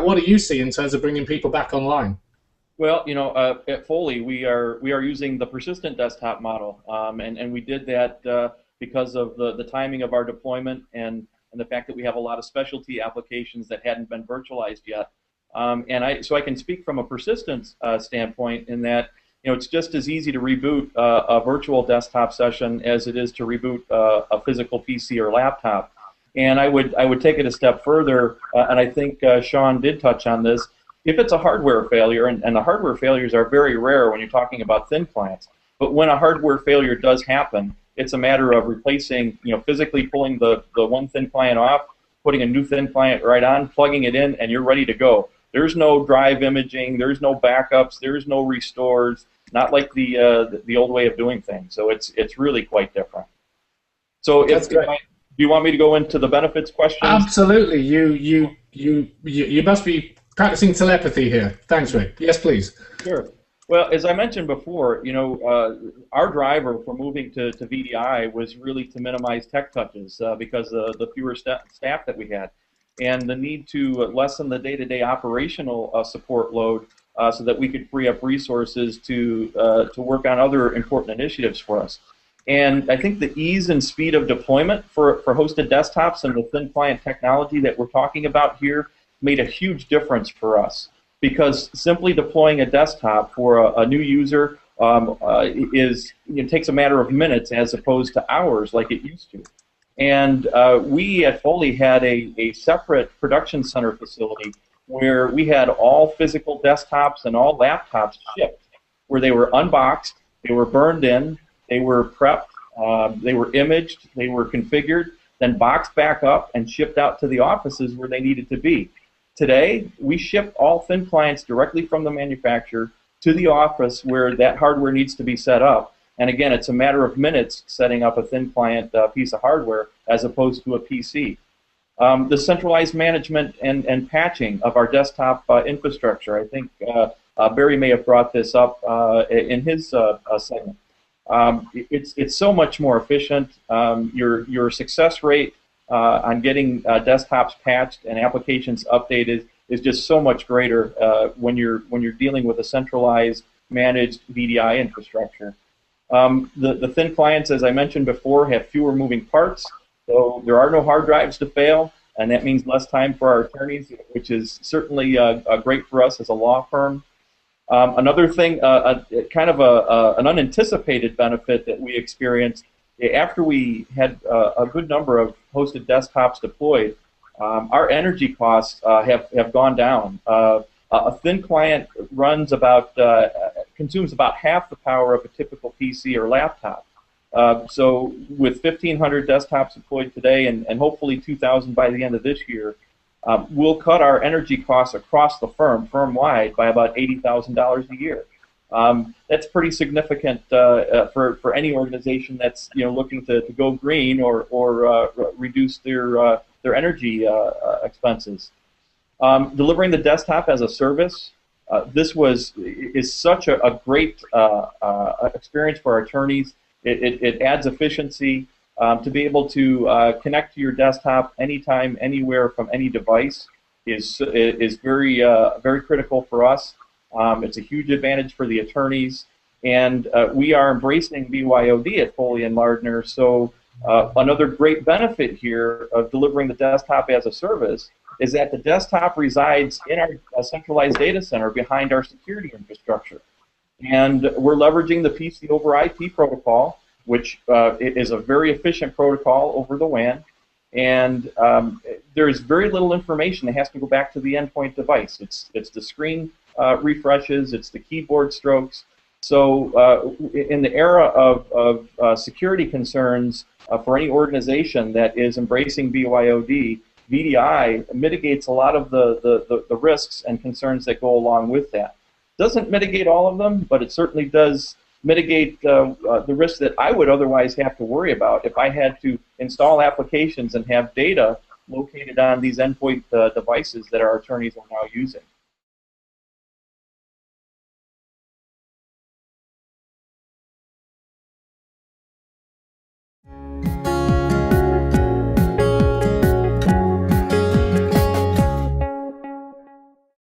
what do you see in terms of bringing people back online? Well, at Foley, we are using the persistent desktop model, and we did that because of the timing of our deployment and the fact that we have a lot of specialty applications that hadn't been virtualized yet. So I can speak from a persistence standpoint in that it's just as easy to reboot a virtual desktop session as it is to reboot a physical PC or laptop. And I would take it a step further, and I think Sean did touch on this. If it's a hardware failure, and the hardware failures are very rare when you're talking about thin clients, but when a hardware failure does happen, it's a matter of replacing, physically pulling the one thin client off, putting a new thin client right on, plugging it in, and you're ready to go. There's no drive imaging, there's no backups, there's no restores, not like the old way of doing things. So it's really quite different. So do you want me to go into the benefits questions? Absolutely. You must be practicing telepathy here. Thanks, Rick. Yes, please. Sure. Well, as I mentioned before, our driver for moving to VDI was really to minimize tech touches because of the fewer staff that we had, and the need to lessen the day-to-day operational support load so that we could free up resources to work on other important initiatives for us. And I think the ease and speed of deployment for hosted desktops and the thin client technology that we're talking about here made a huge difference for us, because simply deploying a desktop for a new user takes a matter of minutes as opposed to hours like it used to. And we at Foley had a separate production center facility where we had all physical desktops and all laptops shipped, where they were unboxed, they were burned in, they were prepped, they were imaged, they were configured, then boxed back up and shipped out to the offices where they needed to be. Today, we ship all thin clients directly from the manufacturer to the office where that hardware needs to be set up. And again, it's a matter of minutes setting up a thin client piece of hardware as opposed to a PC. The centralized management and patching of our desktop infrastructure. I think Barry may have brought this up in his segment. It's so much more efficient. Your success rate on getting desktops patched and applications updated is just so much greater when you're dealing with a centralized, managed VDI infrastructure. The thin clients, as I mentioned before, have fewer moving parts, so there are no hard drives to fail, and that means less time for our attorneys, which is certainly great for us as a law firm. Another thing, kind of an unanticipated benefit that we experienced after we had a good number of hosted desktops deployed, our energy costs have gone down. A thin client consumes about half the power of a typical PC or laptop. So with 1,500 desktops deployed today and hopefully 2,000 by the end of this year, we'll cut our energy costs across the firm-wide, by about $80,000 a year. That's pretty significant for any organization that's looking to go green or reduce their energy expenses. Delivering the desktop as a service, this is such a great experience for our attorneys. It adds efficiency to be able to connect to your desktop anytime, anywhere, from any device is very very critical for us. It's a huge advantage for the attorneys, and we are embracing BYOD at Foley and Lardner. So another great benefit here of delivering the desktop as a service is that the desktop resides in our centralized data center behind our security infrastructure. And we're leveraging the PC over IP protocol, which is a very efficient protocol over the WAN. And there's very little information that has to go back to the endpoint device. It's the screen refreshes, it's the keyboard strokes. So in the era of security concerns for any organization that is embracing BYOD, VDI mitigates a lot of the risks and concerns that go along with that. Doesn't mitigate all of them, but it certainly does mitigate the risks that I would otherwise have to worry about if I had to install applications and have data located on these endpoint devices that our attorneys are now using.